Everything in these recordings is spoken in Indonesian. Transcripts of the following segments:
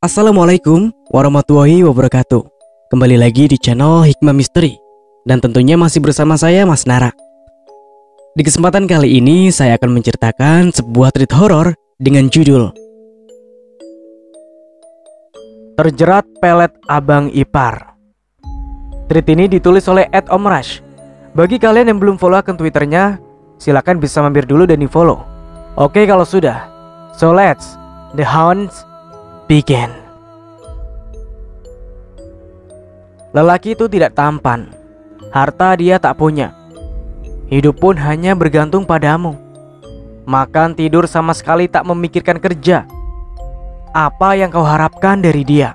Assalamualaikum warahmatullahi wabarakatuh. Kembali lagi di channel Hikmah Misteri. Dan tentunya masih bersama saya Mas Nara. Di kesempatan kali ini saya akan menceritakan sebuah treat horor dengan judul Terjerat Pelet Abang Ipar. Treat ini ditulis oleh @omrush. Bagi kalian yang belum follow akun Twitternya, silakan bisa mampir dulu dan di follow. Oke kalau sudah, so let's the hounds begin. Lelaki itu tidak tampan, harta dia tak punya, hidup pun hanya bergantung padamu. Makan tidur sama sekali tak memikirkan kerja. Apa yang kau harapkan dari dia?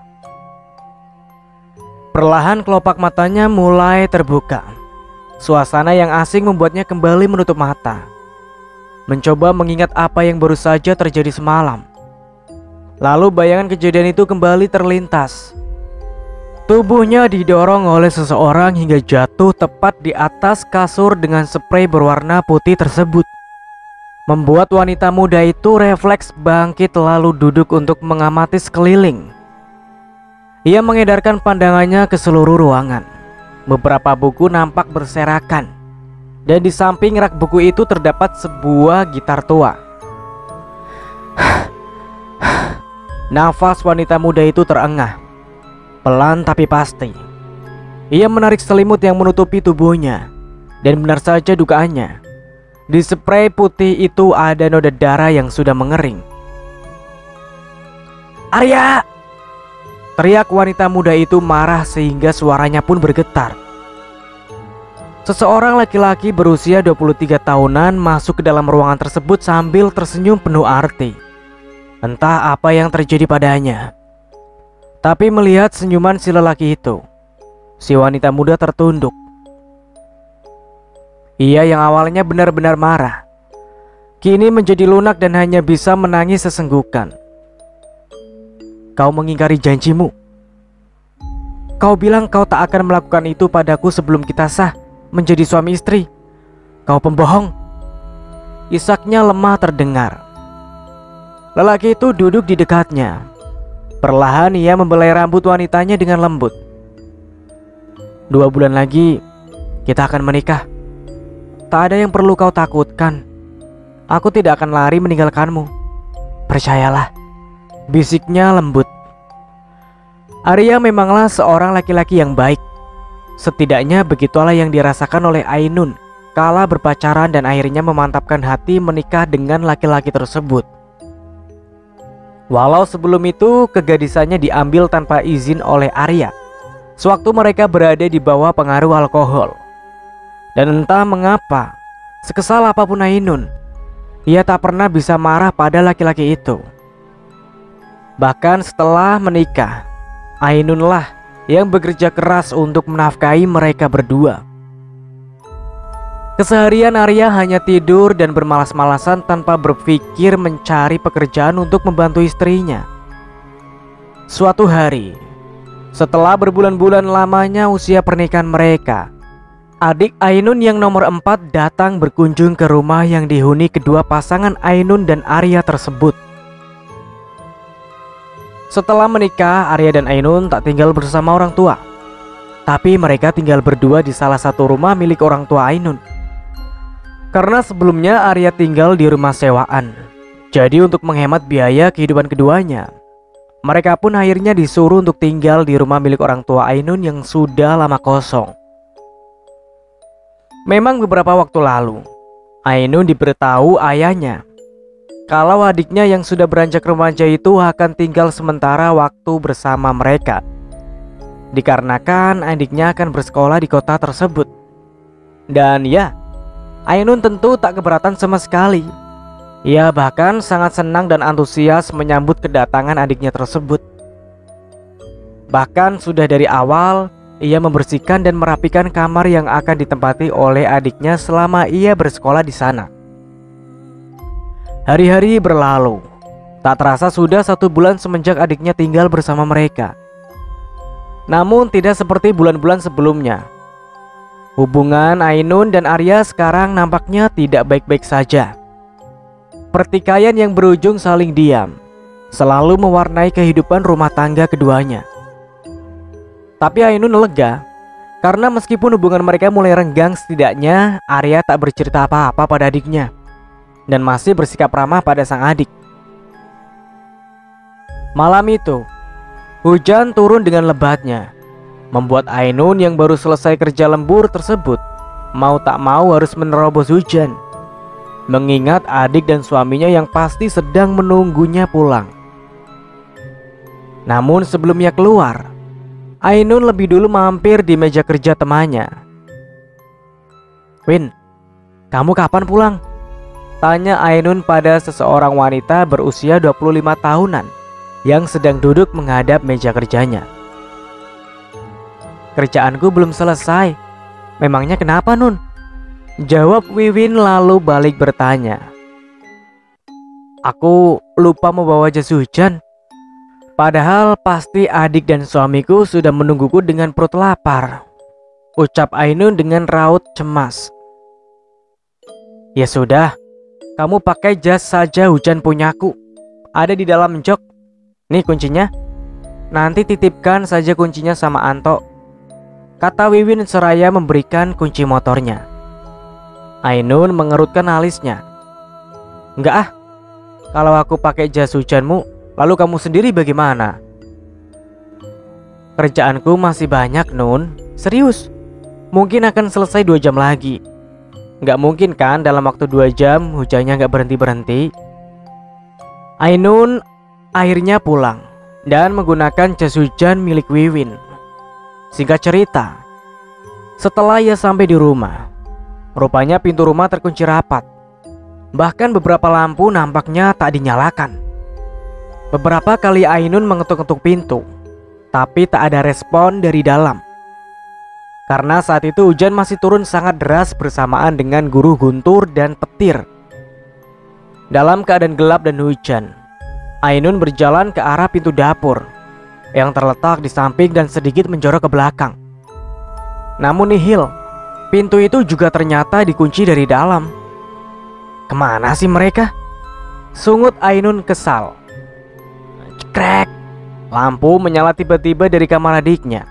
Perlahan kelopak matanya mulai terbuka. Suasana yang asing membuatnya kembali menutup mata, mencoba mengingat apa yang baru saja terjadi semalam. Lalu bayangan kejadian itu kembali terlintas. Tubuhnya didorong oleh seseorang hingga jatuh tepat di atas kasur dengan spray berwarna putih tersebut, membuat wanita muda itu refleks bangkit lalu duduk untuk mengamati sekeliling. Ia mengedarkan pandangannya ke seluruh ruangan. Beberapa buku nampak berserakan, dan di samping rak buku itu terdapat sebuah gitar tua. Nafas wanita muda itu terengah, pelan tapi pasti. Ia menarik selimut yang menutupi tubuhnya, dan benar saja dugaannya. Di spray putih itu ada noda darah yang sudah mengering. "Arya!" teriak wanita muda itu marah sehingga suaranya pun bergetar. Seseorang laki-laki berusia 23 tahunan masuk ke dalam ruangan tersebut sambil tersenyum penuh arti. Entah apa yang terjadi padanya, tapi melihat senyuman si lelaki itu, si wanita muda tertunduk. Ia yang awalnya benar-benar marah, kini menjadi lunak dan hanya bisa menangis sesenggukan. "Kau mengingkari janjimu. Kau bilang kau tak akan melakukan itu padaku sebelum kita sah menjadi suami istri. Kau pembohong." Isaknya lemah terdengar. Lelaki itu duduk di dekatnya. Perlahan ia membelai rambut wanitanya dengan lembut. "2 bulan lagi kita akan menikah. Tak ada yang perlu kau takutkan. Aku tidak akan lari meninggalkanmu. Percayalah," bisiknya lembut. Arya memanglah seorang laki-laki yang baik. Setidaknya begitulah yang dirasakan oleh Ainun kala berpacaran dan akhirnya memantapkan hati menikah dengan laki-laki tersebut. Walau sebelum itu kegadisannya diambil tanpa izin oleh Arya sewaktu mereka berada di bawah pengaruh alkohol. Dan entah mengapa, sekesal apapun Ainun, ia tak pernah bisa marah pada laki-laki itu. Bahkan setelah menikah, Ainunlah yang bekerja keras untuk menafkahi mereka berdua. Keseharian Arya hanya tidur dan bermalas-malasan tanpa berpikir mencari pekerjaan untuk membantu istrinya. Suatu hari, setelah berbulan-bulan lamanya usia pernikahan mereka, adik Ainun yang nomor 4 datang berkunjung ke rumah yang dihuni kedua pasangan Ainun dan Arya tersebut. Setelah menikah, Arya dan Ainun tak tinggal bersama orang tua, tapi mereka tinggal berdua di salah satu rumah milik orang tua Ainun. Karena sebelumnya Arya tinggal di rumah sewaan, jadi untuk menghemat biaya kehidupan keduanya, mereka pun akhirnya disuruh untuk tinggal di rumah milik orang tua Ainun yang sudah lama kosong. Memang beberapa waktu lalu, Ainun diberitahu ayahnya kalau adiknya yang sudah beranjak remaja itu akan tinggal sementara waktu bersama mereka, dikarenakan adiknya akan bersekolah di kota tersebut. Dan ya, Ainun tentu tak keberatan sama sekali. Ia bahkan sangat senang dan antusias menyambut kedatangan adiknya tersebut. Bahkan sudah dari awal, ia membersihkan dan merapikan kamar yang akan ditempati oleh adiknya selama ia bersekolah di sana. Hari-hari berlalu. Tak terasa sudah 1 bulan semenjak adiknya tinggal bersama mereka. Namun tidak seperti bulan-bulan sebelumnya. Hubungan Ainun dan Arya sekarang nampaknya tidak baik-baik saja. Pertikaian yang berujung saling diam selalu mewarnai kehidupan rumah tangga keduanya. Tapi Ainun lega, karena meskipun hubungan mereka mulai renggang, setidaknya Arya tak bercerita apa-apa pada adiknya dan masih bersikap ramah pada sang adik. Malam itu, hujan turun dengan lebatnya, membuat Ainun yang baru selesai kerja lembur tersebut mau tak mau harus menerobos hujan, mengingat adik dan suaminya yang pasti sedang menunggunya pulang. Namun sebelumnya keluar, Ainun lebih dulu mampir di meja kerja temannya. "Win, kamu kapan pulang?" tanya Ainun pada seseorang wanita berusia 25 tahunan yang sedang duduk menghadap meja kerjanya. "Kerjaanku belum selesai." "Memangnya kenapa, Nun?" jawab Wiwin lalu balik bertanya. "Aku lupa membawa jas hujan. Padahal pasti adik dan suamiku sudah menungguku dengan perut lapar," ucap Ainun dengan raut cemas. "Ya sudah, kamu pakai jas saja hujan punyaku. Ada di dalam jok. Nih kuncinya. Nanti titipkan saja kuncinya sama Anto," kata Wiwin seraya memberikan kunci motornya. Ainun mengerutkan alisnya. "Enggak ah, kalau aku pakai jas hujanmu, lalu kamu sendiri bagaimana?" "Kerjaanku masih banyak, Nun. Serius, mungkin akan selesai 2 jam lagi." "Nggak mungkin kan dalam waktu 2 jam hujannya nggak berhenti-berhenti?" Ainun akhirnya pulang dan menggunakan jas hujan milik Wiwin. Singkat cerita, setelah ia sampai di rumah, rupanya pintu rumah terkunci rapat. Bahkan beberapa lampu nampaknya tak dinyalakan. Beberapa kali Ainun mengetuk-ketuk pintu, tapi tak ada respon dari dalam. Karena saat itu hujan masih turun sangat deras bersamaan dengan guruh guntur dan petir. Dalam keadaan gelap dan hujan, Ainun berjalan ke arah pintu dapur yang terletak di samping dan sedikit menjorok ke belakang. Namun nihil, pintu itu juga ternyata dikunci dari dalam. Kemana sih mereka? Sungut Ainun kesal. Cekrek, lampu menyala tiba-tiba dari kamar adiknya.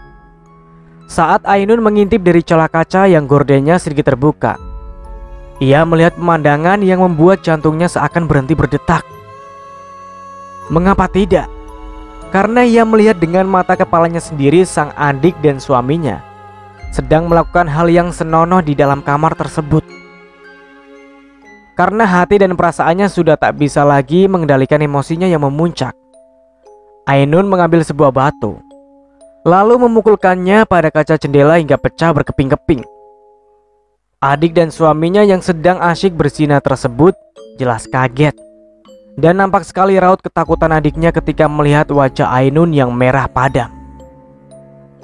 Saat Ainun mengintip dari celah kaca yang gordennya sedikit terbuka, ia melihat pemandangan yang membuat jantungnya seakan berhenti berdetak. Mengapa tidak? Karena ia melihat dengan mata kepalanya sendiri sang adik dan suaminya sedang melakukan hal yang senonoh di dalam kamar tersebut. Karena hati dan perasaannya sudah tak bisa lagi mengendalikan emosinya yang memuncak, Ainun mengambil sebuah batu, lalu memukulkannya pada kaca jendela hingga pecah berkeping-keping. Adik dan suaminya yang sedang asyik berzina tersebut jelas kaget dan nampak sekali raut ketakutan adiknya ketika melihat wajah Ainun yang merah padam.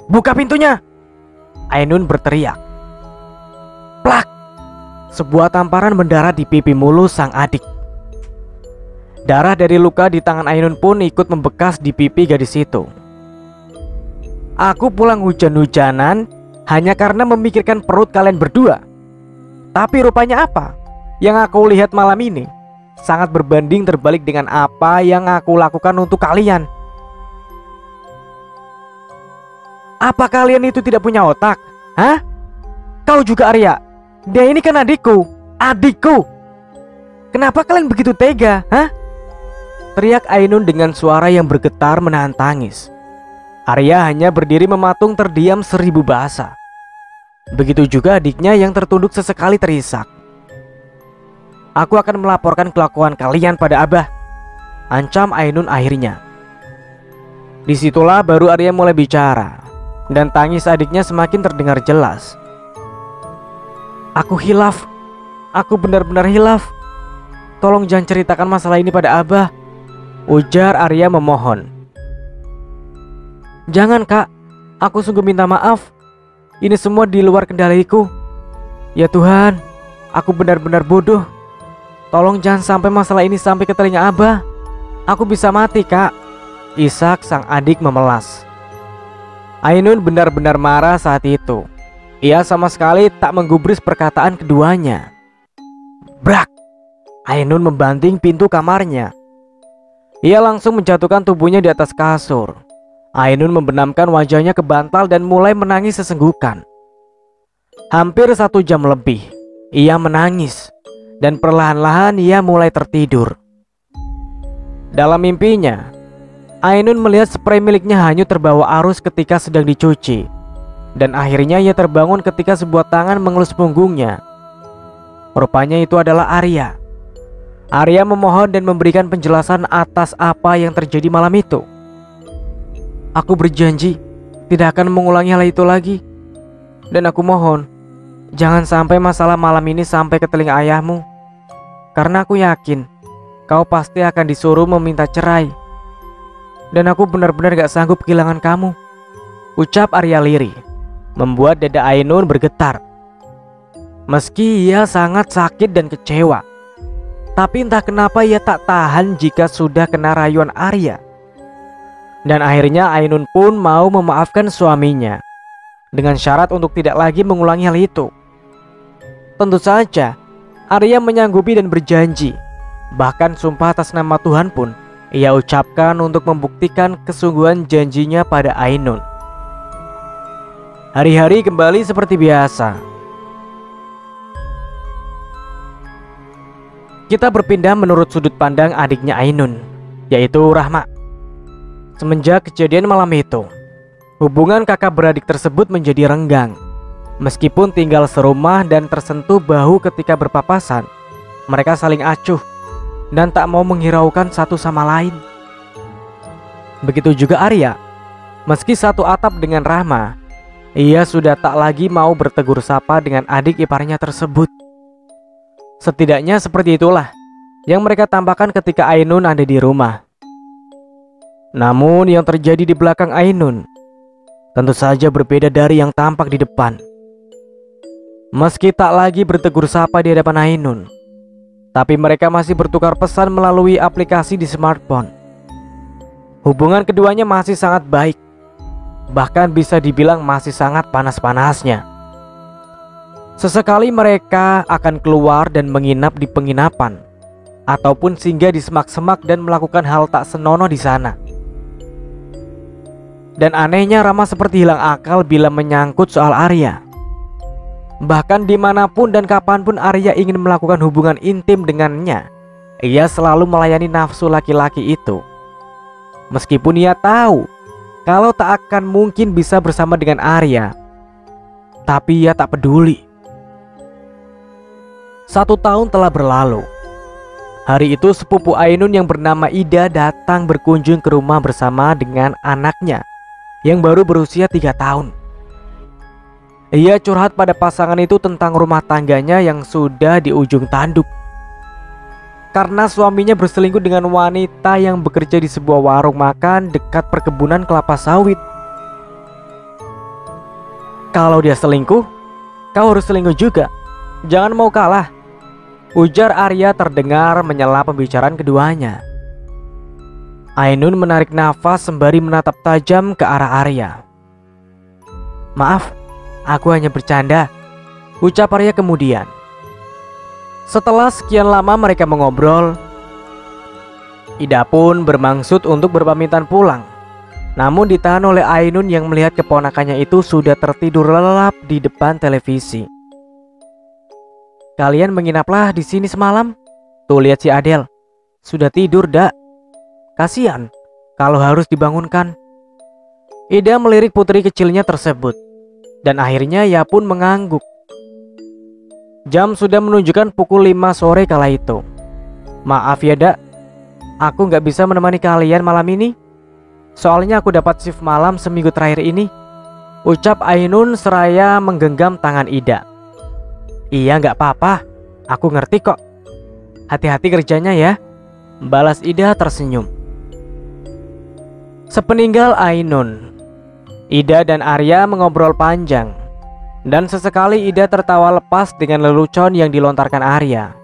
"Buka pintunya!" Ainun berteriak. Plak! Sebuah tamparan mendarat di pipi mulus sang adik. Darah dari luka di tangan Ainun pun ikut membekas di pipi gadis itu. "Aku pulang hujan-hujanan hanya karena memikirkan perut kalian berdua. Tapi rupanya apa yang aku lihat malam ini sangat berbanding terbalik dengan apa yang aku lakukan untuk kalian. Apa kalian itu tidak punya otak? Hah? Kau juga, Arya? Dia ini kan adikku. Adikku! Kenapa kalian begitu tega? Hah?" teriak Ainun dengan suara yang bergetar menahan tangis. Arya hanya berdiri mematung terdiam 1000 bahasa. Begitu juga adiknya yang tertunduk sesekali terisak. "Aku akan melaporkan kelakuan kalian pada Abah," ancam Ainun akhirnya. Disitulah baru Arya mulai bicara, dan tangis adiknya semakin terdengar jelas. "Aku hilaf. Aku benar-benar hilaf. Tolong jangan ceritakan masalah ini pada Abah," ujar Arya memohon. "Jangan, Kak. Aku sungguh minta maaf. Ini semua di luar kendaliku. Ya Tuhan, aku benar-benar bodoh. Tolong jangan sampai masalah ini sampai ke telinga Abah. Aku bisa mati, Kak." Ishak sang adik memelas. Ainun benar-benar marah saat itu. Ia sama sekali tak menggubris perkataan keduanya. Brak! Ainun membanting pintu kamarnya. Ia langsung menjatuhkan tubuhnya di atas kasur. Ainun membenamkan wajahnya ke bantal dan mulai menangis sesenggukan. Hampir 1 jam lebih, ia menangis. Dan perlahan-lahan ia mulai tertidur. Dalam mimpinya, Ainun melihat spray miliknya hanyut terbawa arus ketika sedang dicuci. Dan akhirnya ia terbangun ketika sebuah tangan mengelus punggungnya. Rupanya itu adalah Arya. Arya memohon dan memberikan penjelasan atas apa yang terjadi malam itu. Aku berjanji tidak akan mengulangi hal itu lagi. Dan aku mohon, jangan sampai masalah malam ini sampai ke telinga ayahmu. Karena aku yakin kau pasti akan disuruh meminta cerai. Dan aku benar-benar gak sanggup kehilangan kamu, ucap Arya lirih, membuat dada Ainun bergetar. Meski ia sangat sakit dan kecewa, tapi entah kenapa ia tak tahan jika sudah kena rayuan Arya. Dan akhirnya Ainun pun mau memaafkan suaminya, dengan syarat untuk tidak lagi mengulangi hal itu. Tentu saja Arya menyanggupi dan berjanji. Bahkan sumpah atas nama Tuhan pun ia ucapkan untuk membuktikan kesungguhan janjinya pada Ainun. Hari-hari kembali seperti biasa. Kita berpindah menurut sudut pandang adiknya Ainun, yaitu Rahma. Semenjak kejadian malam itu, hubungan kakak beradik tersebut menjadi renggang. Meskipun tinggal serumah dan tersentuh bahu ketika berpapasan, mereka saling acuh dan tak mau menghiraukan satu sama lain. Begitu juga Arya. Meski satu atap dengan Rahma, ia sudah tak lagi mau bertegur sapa dengan adik iparnya tersebut. Setidaknya seperti itulah yang mereka tambahkan ketika Ainun ada di rumah. Namun yang terjadi di belakang Ainun tentu saja berbeda dari yang tampak di depan. Meski tak lagi bertegur sapa di hadapan Ainun, tapi mereka masih bertukar pesan melalui aplikasi di smartphone. Hubungan keduanya masih sangat baik. Bahkan bisa dibilang masih sangat panas-panasnya. Sesekali mereka akan keluar dan menginap di penginapan, ataupun singgah di semak-semak dan melakukan hal tak senonoh di sana. Dan anehnya Rama seperti hilang akal bila menyangkut soal Arya. Bahkan dimanapun dan kapanpun Arya ingin melakukan hubungan intim dengannya, ia selalu melayani nafsu laki-laki itu. Meskipun ia tahu kalau tak akan mungkin bisa bersama dengan Arya, tapi ia tak peduli. 1 tahun telah berlalu. Hari itu sepupu Ainun yang bernama Ida datang berkunjung ke rumah bersama dengan anaknya yang baru berusia 3 tahun. Ia curhat pada pasangan itu tentang rumah tangganya yang sudah di ujung tanduk. Karena suaminya berselingkuh dengan wanita yang bekerja di sebuah warung makan dekat perkebunan kelapa sawit. Kalau dia selingkuh, kau harus selingkuh juga. Jangan mau kalah, ujar Arya terdengar menyela pembicaraan keduanya. Ainun menarik nafas sembari menatap tajam ke arah Arya. Maaf, aku hanya bercanda, ucap Arya kemudian. Setelah sekian lama mereka mengobrol, Ida pun bermaksud untuk berpamitan pulang. Namun ditahan oleh Ainun yang melihat keponakannya itu sudah tertidur lelap di depan televisi. Kalian menginaplah di sini semalam? Tuh lihat si Adel, sudah tidur dak. Kasihan kalau harus dibangunkan. Ida melirik putri kecilnya tersebut, dan akhirnya ia pun mengangguk. Jam sudah menunjukkan pukul 5 sore kala itu. Maaf ya dak, aku gak bisa menemani kalian malam ini. Soalnya aku dapat shift malam seminggu terakhir ini, ucap Ainun seraya menggenggam tangan Ida. Iya gak apa-apa, aku ngerti kok. Hati-hati kerjanya ya, balas Ida tersenyum. Sepeninggal Ainun, Ida dan Arya mengobrol panjang. Dan sesekali Ida tertawa lepas dengan lelucon yang dilontarkan Arya.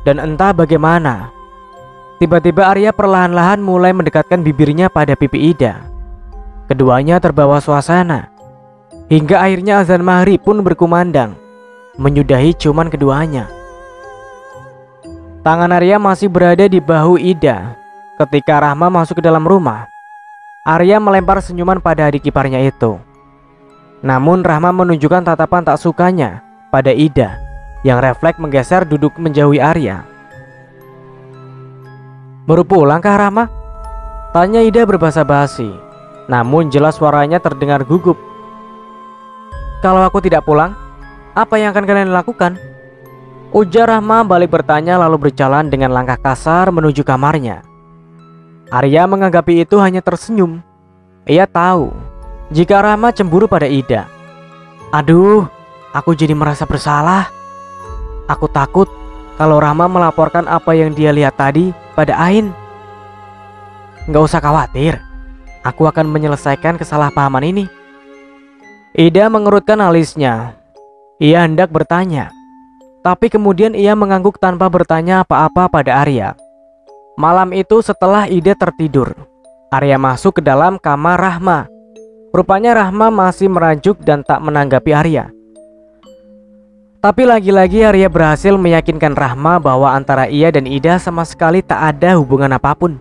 Dan entah bagaimana, tiba-tiba Arya perlahan-lahan mulai mendekatkan bibirnya pada pipi Ida. Keduanya terbawa suasana, hingga akhirnya azan maghrib pun berkumandang, menyudahi ciuman keduanya. Tangan Arya masih berada di bahu Ida, ketika Rahma masuk ke dalam rumah, Arya melempar senyuman pada adik iparnya itu. Namun Rahma menunjukkan tatapan tak sukanya pada Ida yang refleks menggeser duduk menjauhi Arya. "Baru pulangkah Rahma?" tanya Ida berbahasa basi. Namun jelas suaranya terdengar gugup. "Kalau aku tidak pulang, apa yang akan kalian lakukan?" ujar Rahma balik bertanya lalu berjalan dengan langkah kasar menuju kamarnya. Arya menanggapi itu hanya tersenyum. Ia tahu jika Rahma cemburu pada Ida. "Aduh, aku jadi merasa bersalah. Aku takut kalau Rahma melaporkan apa yang dia lihat tadi pada Ain." "Nggak usah khawatir, aku akan menyelesaikan kesalahpahaman ini." Ida mengerutkan alisnya. Ia hendak bertanya, tapi kemudian ia mengangguk tanpa bertanya apa-apa pada Arya. Malam itu setelah Ida tertidur, Arya masuk ke dalam kamar Rahma. Rupanya Rahma masih merajuk dan tak menanggapi Arya. Tapi lagi-lagi Arya berhasil meyakinkan Rahma bahwa antara ia dan Ida sama sekali tak ada hubungan apapun.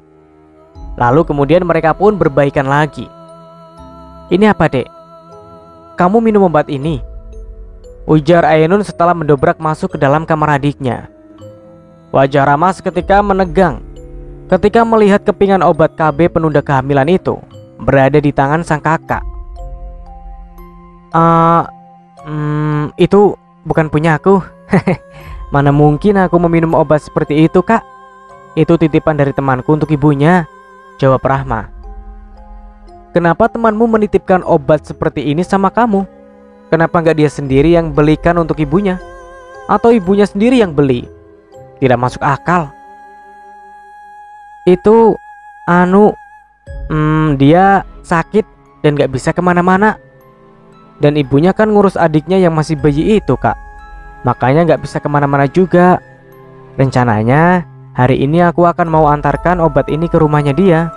Lalu kemudian mereka pun berbaikan lagi. "Ini apa, Dek? Kamu minum obat ini?" ujar Ainun setelah mendobrak masuk ke dalam kamar adiknya. Wajah Rahma seketika menegang ketika melihat kepingan obat KB penunda kehamilan itu berada di tangan sang kakak. Itu bukan punya aku." "Mana mungkin aku meminum obat seperti itu, Kak? Itu titipan dari temanku untuk ibunya," jawab Rahma. "Kenapa temanmu menitipkan obat seperti ini sama kamu? Kenapa nggak dia sendiri yang belikan untuk ibunya? Atau ibunya sendiri yang beli? Tidak masuk akal." "Itu dia sakit dan gak bisa kemana-mana. Dan ibunya kan ngurus adiknya yang masih bayi itu, Kak. Makanya gak bisa kemana-mana juga. Rencananya hari ini aku akan mau antarkan obat ini ke rumahnya dia."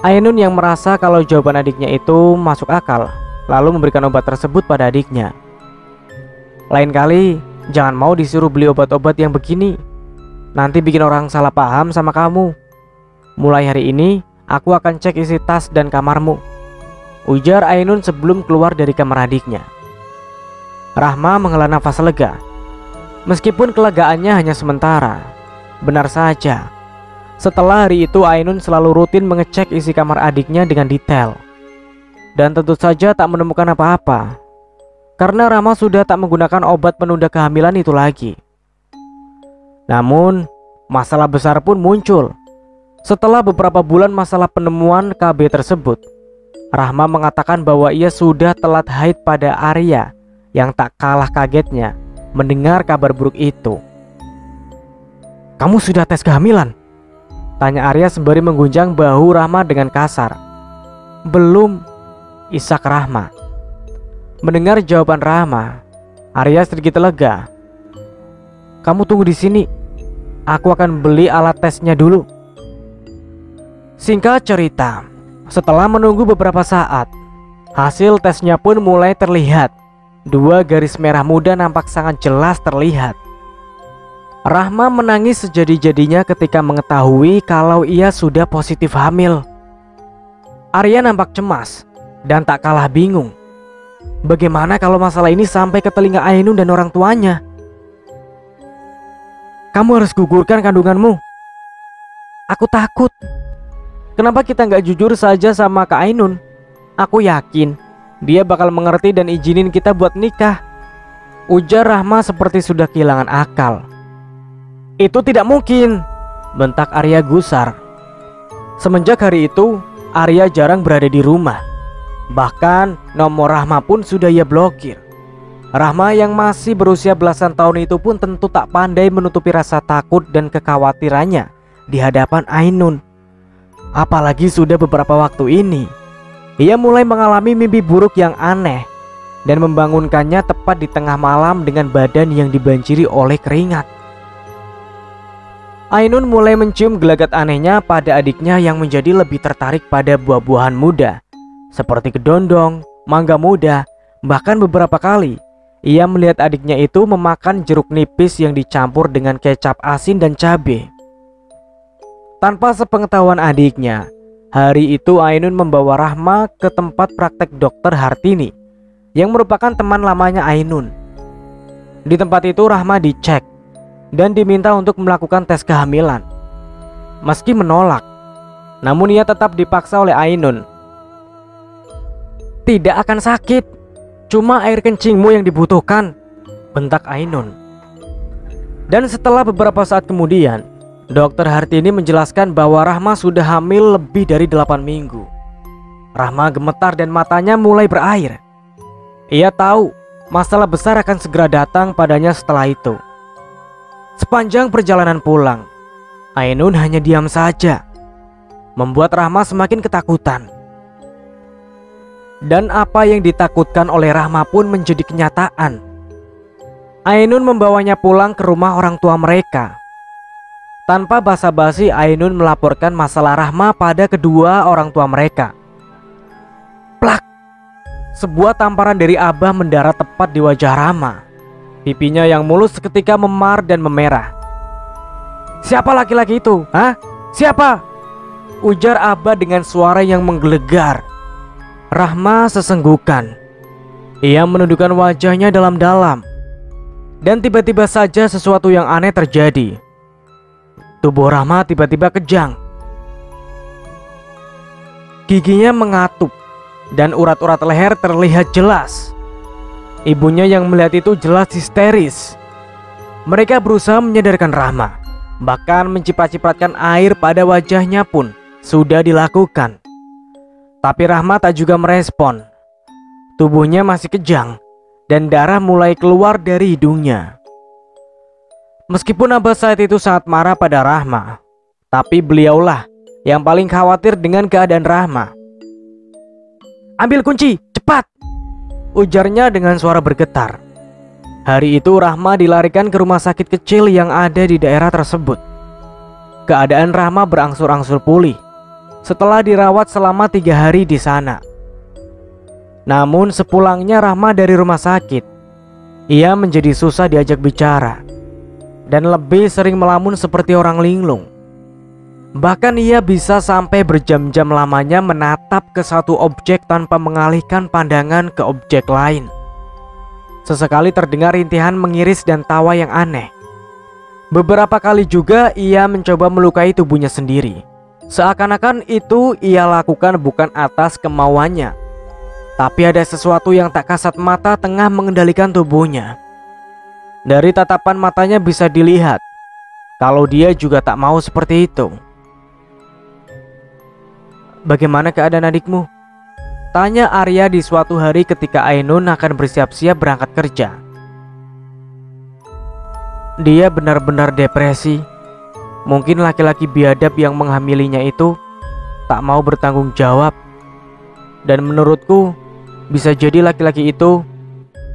Ainun yang merasa kalau jawaban adiknya itu masuk akal, lalu memberikan obat tersebut pada adiknya. "Lain kali jangan mau disuruh beli obat-obat yang begini. Nanti bikin orang salah paham sama kamu. Mulai hari ini aku akan cek isi tas dan kamarmu," ujar Ainun sebelum keluar dari kamar adiknya. Rahma menghela nafas lega. Meskipun kelegaannya hanya sementara. Benar saja, setelah hari itu Ainun selalu rutin mengecek isi kamar adiknya dengan detail. Dan tentu saja tak menemukan apa-apa, karena Rahma sudah tak menggunakan obat penunda kehamilan itu lagi. Namun masalah besar pun muncul. Setelah beberapa bulan masalah penemuan KB tersebut, Rahma mengatakan bahwa ia sudah telat haid pada Arya yang tak kalah kagetnya mendengar kabar buruk itu. "Kamu sudah tes kehamilan?" tanya Arya sembari menggunjang bahu Rahma dengan kasar. "Belum," isak Rahma. Mendengar jawaban Rahma, Arya sedikit lega. "Kamu tunggu di sini. Aku akan beli alat tesnya dulu." Singkat cerita, setelah menunggu beberapa saat, hasil tesnya pun mulai terlihat. 2 garis merah muda nampak sangat jelas terlihat. Rahma menangis sejadi-jadinya ketika mengetahui kalau ia sudah positif hamil. Arya nampak cemas dan tak kalah bingung. Bagaimana kalau masalah ini sampai ke telinga Ainun dan orang tuanya? "Kamu harus gugurkan kandunganmu." "Aku takut. Kenapa kita nggak jujur saja sama Kak Ainun? Aku yakin dia bakal mengerti dan izinin kita buat nikah," ujar Rahma seperti sudah kehilangan akal. "Itu tidak mungkin," bentak Arya gusar. Semenjak hari itu, Arya jarang berada di rumah. Bahkan nomor Rahma pun sudah ia blokir. Rahma yang masih berusia belasan tahun itu pun tentu tak pandai menutupi rasa takut dan kekhawatirannya di hadapan Ainun. Apalagi sudah beberapa waktu ini, ia mulai mengalami mimpi buruk yang aneh dan membangunkannya tepat di tengah malam dengan badan yang dibanjiri oleh keringat. Ainun mulai mencium gelagat anehnya pada adiknya yang menjadi lebih tertarik pada buah-buahan muda seperti kedondong, mangga muda. Bahkan beberapa kali ia melihat adiknya itu memakan jeruk nipis yang dicampur dengan kecap asin dan cabai. Tanpa sepengetahuan adiknya, hari itu Ainun membawa Rahma ke tempat praktek dokter Hartini yang merupakan teman lamanya Ainun. Di tempat itu Rahma dicek dan diminta untuk melakukan tes kehamilan. Meski menolak, namun ia tetap dipaksa oleh Ainun. "Tidak akan sakit, cuma air kencingmu yang dibutuhkan," bentak Ainun. Dan setelah beberapa saat kemudian, Dokter Hartini menjelaskan bahwa Rahma sudah hamil lebih dari 8 minggu. Rahma gemetar dan matanya mulai berair. Ia tahu masalah besar akan segera datang padanya setelah itu. Sepanjang perjalanan pulang, Ainun hanya diam saja, membuat Rahma semakin ketakutan. Dan apa yang ditakutkan oleh Rahma pun menjadi kenyataan. Ainun membawanya pulang ke rumah orang tua mereka. Tanpa basa-basi, Ainun melaporkan masalah Rahma pada kedua orang tua mereka. Plak! Sebuah tamparan dari Abah mendarat tepat di wajah Rahma. Pipinya yang mulus seketika memar dan memerah. "Siapa laki-laki itu? Hah? Siapa?" ujar Abah dengan suara yang menggelegar. Rahma sesenggukan. Ia menundukkan wajahnya dalam-dalam. Dan tiba-tiba saja sesuatu yang aneh terjadi. Tubuh Rahma tiba-tiba kejang. Giginya mengatup dan urat-urat leher terlihat jelas. Ibunya yang melihat itu jelas histeris. Mereka berusaha menyadarkan Rahma. Bahkan menciprat-cipratkan air pada wajahnya pun sudah dilakukan. Tapi Rahma tak juga merespon. Tubuhnya masih kejang dan darah mulai keluar dari hidungnya. Meskipun Abah saat itu sangat marah pada Rahma, tapi beliaulah yang paling khawatir dengan keadaan Rahma. "Ambil kunci, cepat!" ujarnya dengan suara bergetar. Hari itu Rahma dilarikan ke rumah sakit kecil yang ada di daerah tersebut. Keadaan Rahma berangsur-angsur pulih setelah dirawat selama 3 hari di sana. Namun sepulangnya Rahma dari rumah sakit, ia menjadi susah diajak bicara dan lebih sering melamun seperti orang linglung. Bahkan ia bisa sampai berjam-jam lamanya menatap ke satu objek tanpa mengalihkan pandangan ke objek lain. Sesekali terdengar rintihan mengiris dan tawa yang aneh. Beberapa kali juga ia mencoba melukai tubuhnya sendiri. Seakan-akan itu ia lakukan bukan atas kemauannya, tapi ada sesuatu yang tak kasat mata tengah mengendalikan tubuhnya. Dari tatapan matanya bisa dilihat kalau dia juga tak mau seperti itu. "Bagaimana keadaan adikmu?" tanya Arya di suatu hari ketika Ainun akan bersiap-siap berangkat kerja. "Dia benar-benar depresi. Mungkin laki-laki biadab yang menghamilinya itu tak mau bertanggung jawab. Dan menurutku bisa jadi laki-laki itu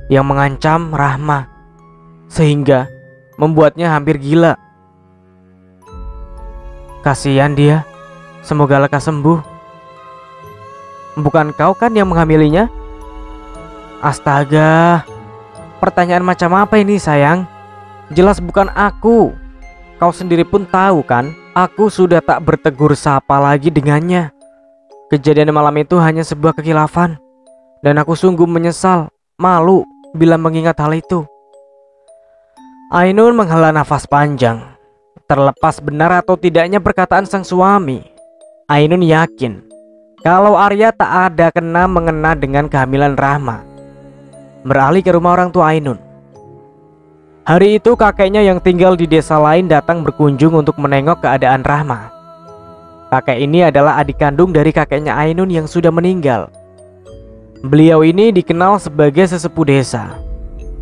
yang mengancam Rahma sehingga membuatnya hampir gila. Kasihan dia, semoga lekas sembuh." "Bukan kau kan yang menghamilinya?" "Astaga, pertanyaan macam apa ini sayang? Jelas bukan aku. Kau sendiri pun tahu kan, aku sudah tak bertegur sapa lagi dengannya. Kejadian malam itu hanya sebuah kekhilafan, dan aku sungguh menyesal, malu bila mengingat hal itu." Ainun menghela nafas panjang. Terlepas benar atau tidaknya perkataan sang suami, Ainun yakin kalau Arya tak ada kena mengena dengan kehamilan Rahma. Beralih ke rumah orang tua Ainun. Hari itu kakeknya yang tinggal di desa lain datang berkunjung untuk menengok keadaan Rahma. Kakek ini adalah adik kandung dari kakeknya Ainun yang sudah meninggal. Beliau ini dikenal sebagai sesepuh desa.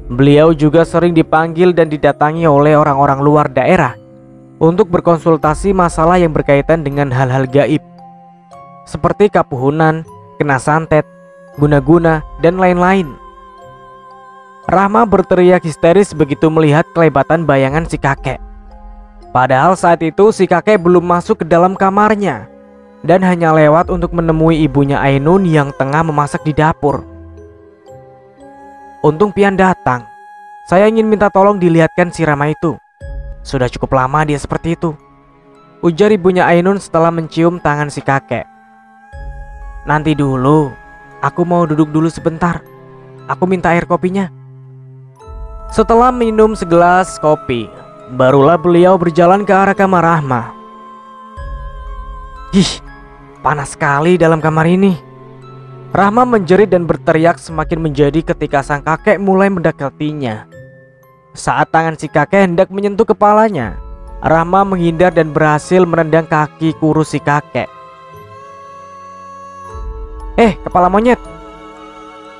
Beliau juga sering dipanggil dan didatangi oleh orang-orang luar daerah untuk berkonsultasi masalah yang berkaitan dengan hal-hal gaib, seperti kapuhunan, kena santet, guna-guna, dan lain-lain. Rahma berteriak histeris begitu melihat kelebatan bayangan si kakek. Padahal saat itu si kakek belum masuk ke dalam kamarnya dan hanya lewat untuk menemui ibunya Ainun yang tengah memasak di dapur. "Untung Pian datang. Saya ingin minta tolong dilihatkan si Rahma itu. Sudah cukup lama dia seperti itu," ujar ibunya Ainun setelah mencium tangan si kakek. Nanti dulu, aku mau duduk dulu sebentar. Aku minta air kopinya. Setelah minum segelas kopi, barulah beliau berjalan ke arah kamar Rahma. Ih, panas sekali dalam kamar ini. Rahma menjerit dan berteriak semakin menjadi ketika sang kakek mulai mendekatinya. Saat tangan si kakek hendak menyentuh kepalanya, Rahma menghindar dan berhasil menendang kaki kurus si kakek. Kepala monyet,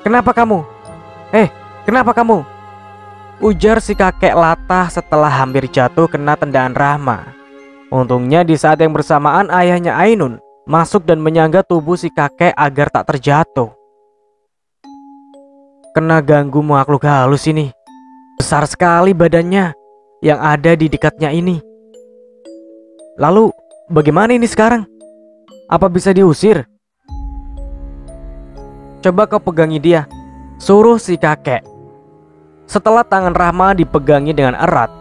kenapa kamu? Kenapa kamu? Ujar si kakek latah setelah hampir jatuh kena tendangan Rahma. Untungnya di saat yang bersamaan ayahnya Ainun masuk dan menyangga tubuh si kakek agar tak terjatuh. Kena ganggu makhluk halus ini. Besar sekali badannya yang ada di dekatnya ini. Lalu bagaimana ini sekarang? Apa bisa diusir? Coba kau pegangi dia, suruh si kakek. Setelah tangan Rahma dipegangi dengan erat,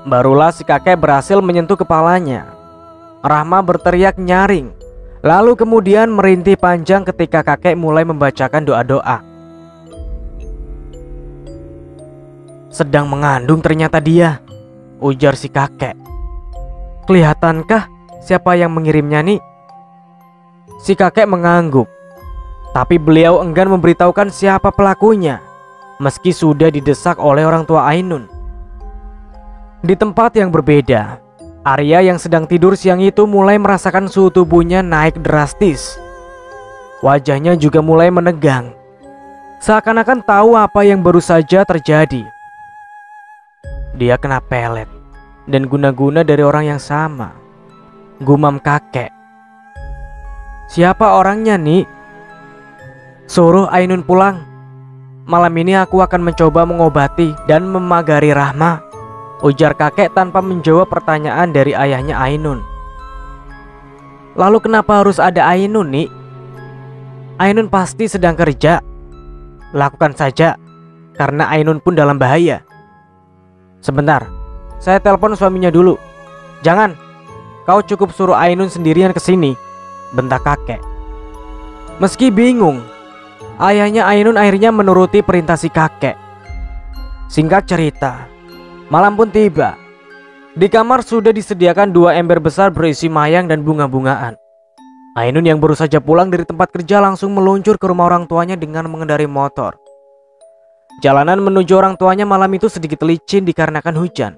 barulah si kakek berhasil menyentuh kepalanya. Rahma berteriak nyaring, lalu kemudian merintih panjang ketika kakek mulai membacakan doa-doa. Sedang mengandung ternyata dia, ujar si kakek. Kelihatankah siapa yang mengirimnya nih? Si kakek mengangguk, tapi beliau enggan memberitahukan siapa pelakunya, meski sudah didesak oleh orang tua Ainun. Di tempat yang berbeda, Arya yang sedang tidur siang itu mulai merasakan suhu tubuhnya naik drastis. Wajahnya juga mulai menegang, seakan-akan tahu apa yang baru saja terjadi. Dia kena pelet dan guna-guna dari orang yang sama, gumam kakek. Siapa orangnya nih? Suruh Ainun pulang. Malam ini aku akan mencoba mengobati dan memagari Rahma, ujar kakek tanpa menjawab pertanyaan dari ayahnya Ainun. Lalu kenapa harus ada Ainun nih? Ainun pasti sedang kerja. Lakukan saja, karena Ainun pun dalam bahaya. Sebentar, saya telepon suaminya dulu. Jangan, kau cukup suruh Ainun sendirian ke sini, bentak kakek. Meski bingung, ayahnya Ainun akhirnya menuruti perintah si kakek. Singkat cerita, malam pun tiba. Di kamar sudah disediakan 2 ember besar berisi mayang dan bunga-bungaan. Ainun yang baru saja pulang dari tempat kerja langsung meluncur ke rumah orang tuanya dengan mengendarai motor. Jalanan menuju orang tuanya malam itu sedikit licin dikarenakan hujan.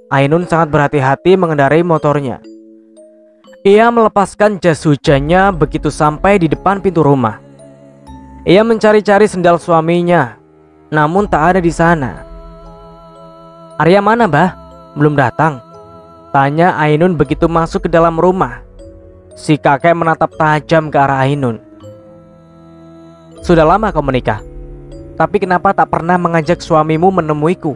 Ainun sangat berhati-hati mengendarai motornya. Ia melepaskan jas hujannya begitu sampai di depan pintu rumah. Ia mencari-cari sendal suaminya, namun tak ada di sana. Arya mana, Bah? Belum datang? Tanya Ainun begitu masuk ke dalam rumah. Si kakek menatap tajam ke arah Ainun. Sudah lama kau menikah, tapi kenapa tak pernah mengajak suamimu menemuiku?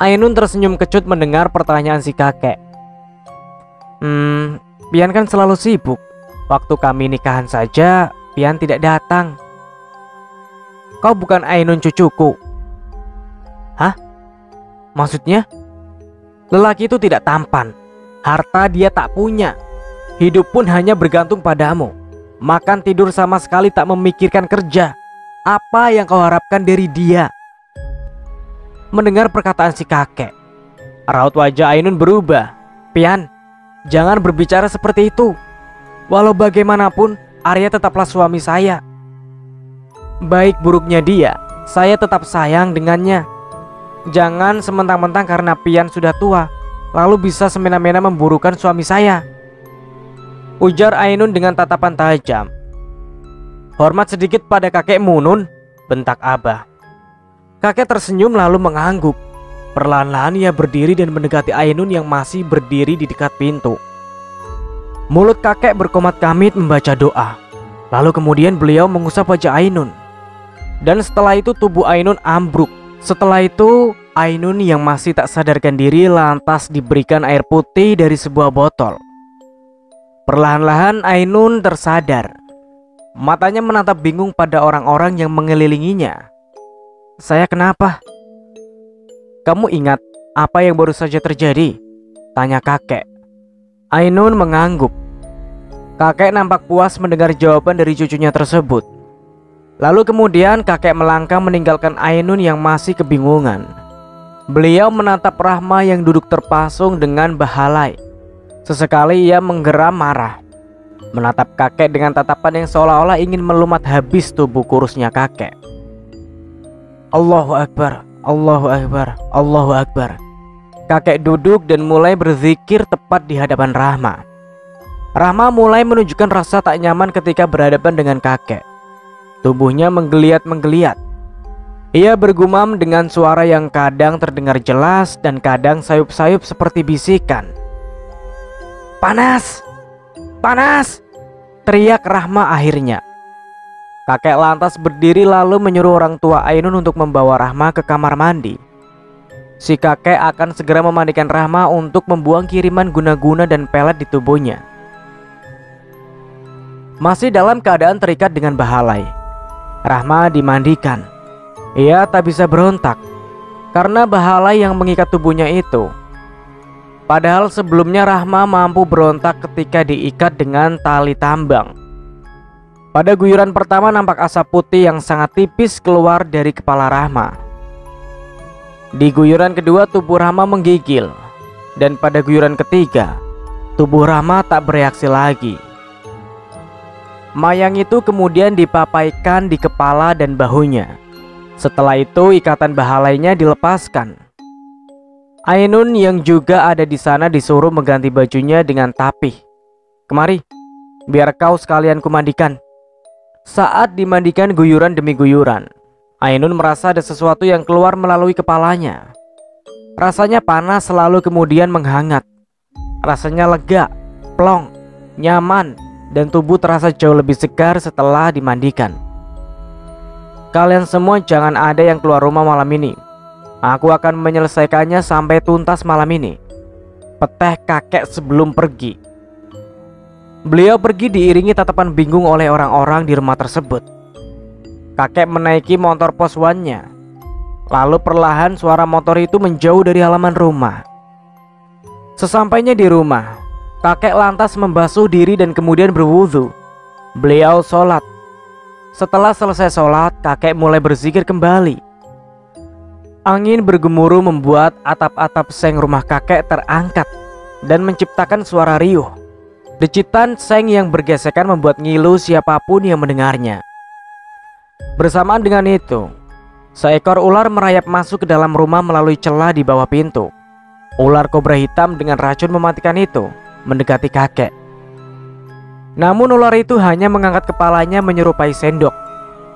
Ainun tersenyum kecut mendengar pertanyaan si kakek. Pian kan selalu sibuk. Waktu kami nikahan saja Pian tidak datang. Kau bukan Ainun cucuku. Hah? Maksudnya? Lelaki itu tidak tampan. Harta dia tak punya. Hidup pun hanya bergantung padamu. Makan tidur sama sekali tak memikirkan kerja. Apa yang kau harapkan dari dia? Mendengar perkataan si kakek, raut wajah Ainun berubah. Pian, jangan berbicara seperti itu. Walau bagaimanapun, Arya tetaplah suami saya. Baik buruknya dia, saya tetap sayang dengannya. Jangan sementang-mentang karena Pian sudah tua, lalu bisa semena-mena memburukan suami saya, ujar Ainun dengan tatapan tajam. Hormat sedikit pada kakekmu, Nun, bentak Abah. Kakek tersenyum lalu mengangguk. Perlahan-lahan ia berdiri dan mendekati Ainun yang masih berdiri di dekat pintu. Mulut kakek berkomat-kamit membaca doa. Lalu kemudian beliau mengusap wajah Ainun. Dan setelah itu tubuh Ainun ambruk. Setelah itu Ainun yang masih tak sadarkan diri lantas diberikan air putih dari sebuah botol. Perlahan-lahan Ainun tersadar. Matanya menatap bingung pada orang-orang yang mengelilinginya. Saya kenapa? Kamu ingat apa yang baru saja terjadi? Tanya kakek. Ainun mengangguk. Kakek nampak puas mendengar jawaban dari cucunya tersebut. Lalu kemudian kakek melangkah meninggalkan Ainun yang masih kebingungan. Beliau menatap Rahma yang duduk terpasung dengan bahalai. Sesekali ia menggeram marah, menatap kakek dengan tatapan yang seolah-olah ingin melumat habis tubuh kurusnya kakek. Allahu Akbar, Allahu Akbar, Allahu Akbar. Kakek duduk dan mulai berzikir tepat di hadapan Rahma. Rahma mulai menunjukkan rasa tak nyaman ketika berhadapan dengan kakek. Tubuhnya menggeliat-menggeliat. Ia bergumam dengan suara yang kadang terdengar jelas dan kadang sayup-sayup seperti bisikan. Panas! Panas! Teriak Rahma akhirnya. Kakek lantas berdiri lalu menyuruh orang tua Ainun untuk membawa Rahma ke kamar mandi. Si kakek akan segera memandikan Rahma untuk membuang kiriman guna-guna dan pelet di tubuhnya. Masih dalam keadaan terikat dengan bahalai, Rahma dimandikan. Ia tak bisa berontak karena bahalai yang mengikat tubuhnya itu. Padahal sebelumnya Rahma mampu berontak ketika diikat dengan tali tambang. Pada guyuran pertama nampak asap putih yang sangat tipis keluar dari kepala Rahma. Di guyuran kedua tubuh Rahma menggigil. Dan pada guyuran ketiga tubuh Rahma tak bereaksi lagi. Mayang itu kemudian dipapaikan di kepala dan bahunya. Setelah itu ikatan bahalainya dilepaskan. Ainun yang juga ada di sana disuruh mengganti bajunya dengan tapih. Kemari, biar kau sekalian kumandikan. Saat dimandikan guyuran demi guyuran, Ainun merasa ada sesuatu yang keluar melalui kepalanya. Rasanya panas lalu kemudian menghangat. Rasanya lega, plong, nyaman, dan tubuh terasa jauh lebih segar setelah dimandikan. Kalian semua jangan ada yang keluar rumah malam ini. Aku akan menyelesaikannya sampai tuntas malam ini, peteh kakek sebelum pergi. Beliau pergi diiringi tatapan bingung oleh orang-orang di rumah tersebut. Kakek menaiki motor poswannya. Lalu perlahan suara motor itu menjauh dari halaman rumah. Sesampainya di rumah, kakek lantas membasuh diri dan kemudian berwudu. Beliau sholat. Setelah selesai sholat, kakek mulai berzikir kembali. Angin bergemuruh membuat atap-atap seng rumah kakek terangkat dan menciptakan suara riuh. Decitan seng yang bergesekan membuat ngilu siapapun yang mendengarnya. Bersamaan dengan itu, seekor ular merayap masuk ke dalam rumah melalui celah di bawah pintu. Ular kobra hitam dengan racun mematikan itu mendekati kakek. Namun ular itu hanya mengangkat kepalanya menyerupai sendok.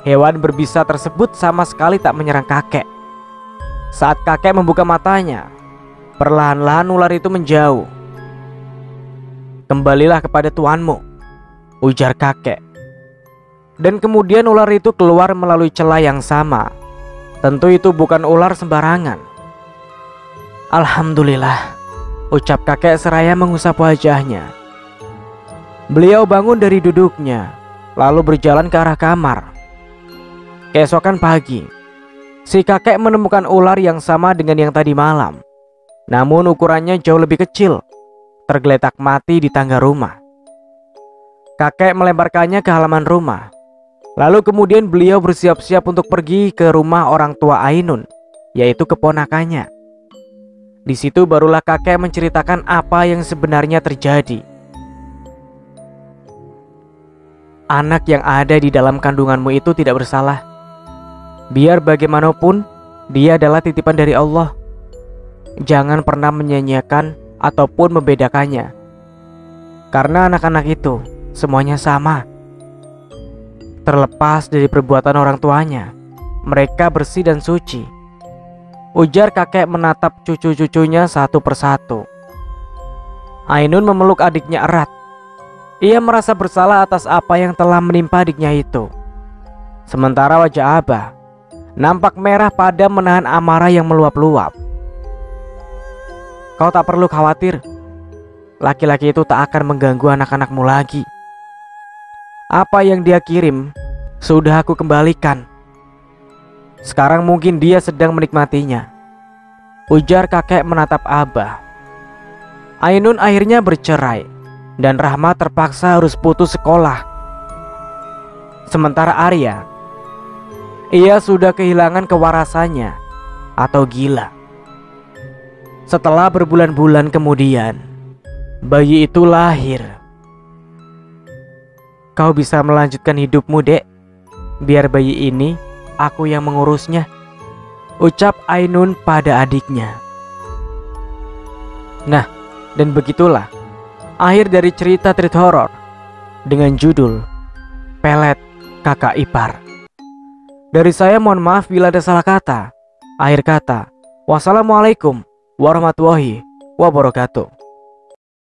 Hewan berbisa tersebut sama sekali tak menyerang kakek. Saat kakek membuka matanya, perlahan-lahan ular itu menjauh. Kembalilah kepada tuanmu, ujar kakek. Dan kemudian ular itu keluar melalui celah yang sama. Tentu itu bukan ular sembarangan. Alhamdulillah, ucap kakek seraya mengusap wajahnya. Beliau bangun dari duduknya, lalu berjalan ke arah kamar. Keesokan pagi, si kakek menemukan ular yang sama dengan yang tadi malam. Namun ukurannya jauh lebih kecil, tergeletak mati di tangga rumah. Kakek melemparkannya ke halaman rumah. Lalu kemudian beliau bersiap-siap untuk pergi ke rumah orang tua Ainun, yaitu keponakannya. Di situ barulah kakek menceritakan apa yang sebenarnya terjadi. Anak yang ada di dalam kandunganmu itu tidak bersalah. Biar bagaimanapun, dia adalah titipan dari Allah. Jangan pernah menyanyiakan ataupun membedakannya. Karena anak-anak itu semuanya sama. Terlepas dari perbuatan orang tuanya, mereka bersih dan suci, ujar kakek menatap cucu-cucunya satu persatu. Ainun memeluk adiknya erat. Ia merasa bersalah atas apa yang telah menimpa adiknya itu. Sementara wajah Abah nampak merah padam menahan amarah yang meluap-luap. Kau tak perlu khawatir. Laki-laki itu tak akan mengganggu anak-anakmu lagi. Apa yang dia kirim sudah aku kembalikan. Sekarang mungkin dia sedang menikmatinya, ujar kakek menatap Abah. Ainun akhirnya bercerai dan Rahma terpaksa harus putus sekolah. Sementara Arya, ia sudah kehilangan kewarasannya atau gila. Setelah berbulan-bulan kemudian, bayi itu lahir. Kau bisa melanjutkan hidupmu, Dek. Biar bayi ini aku yang mengurusnya, ucap Ainun pada adiknya. Nah, dan begitulah akhir dari cerita treat horror dengan judul Pelet Kakak Ipar. Dari saya mohon maaf bila ada salah kata. Akhir kata, wassalamualaikum warahmatullahi wabarakatuh.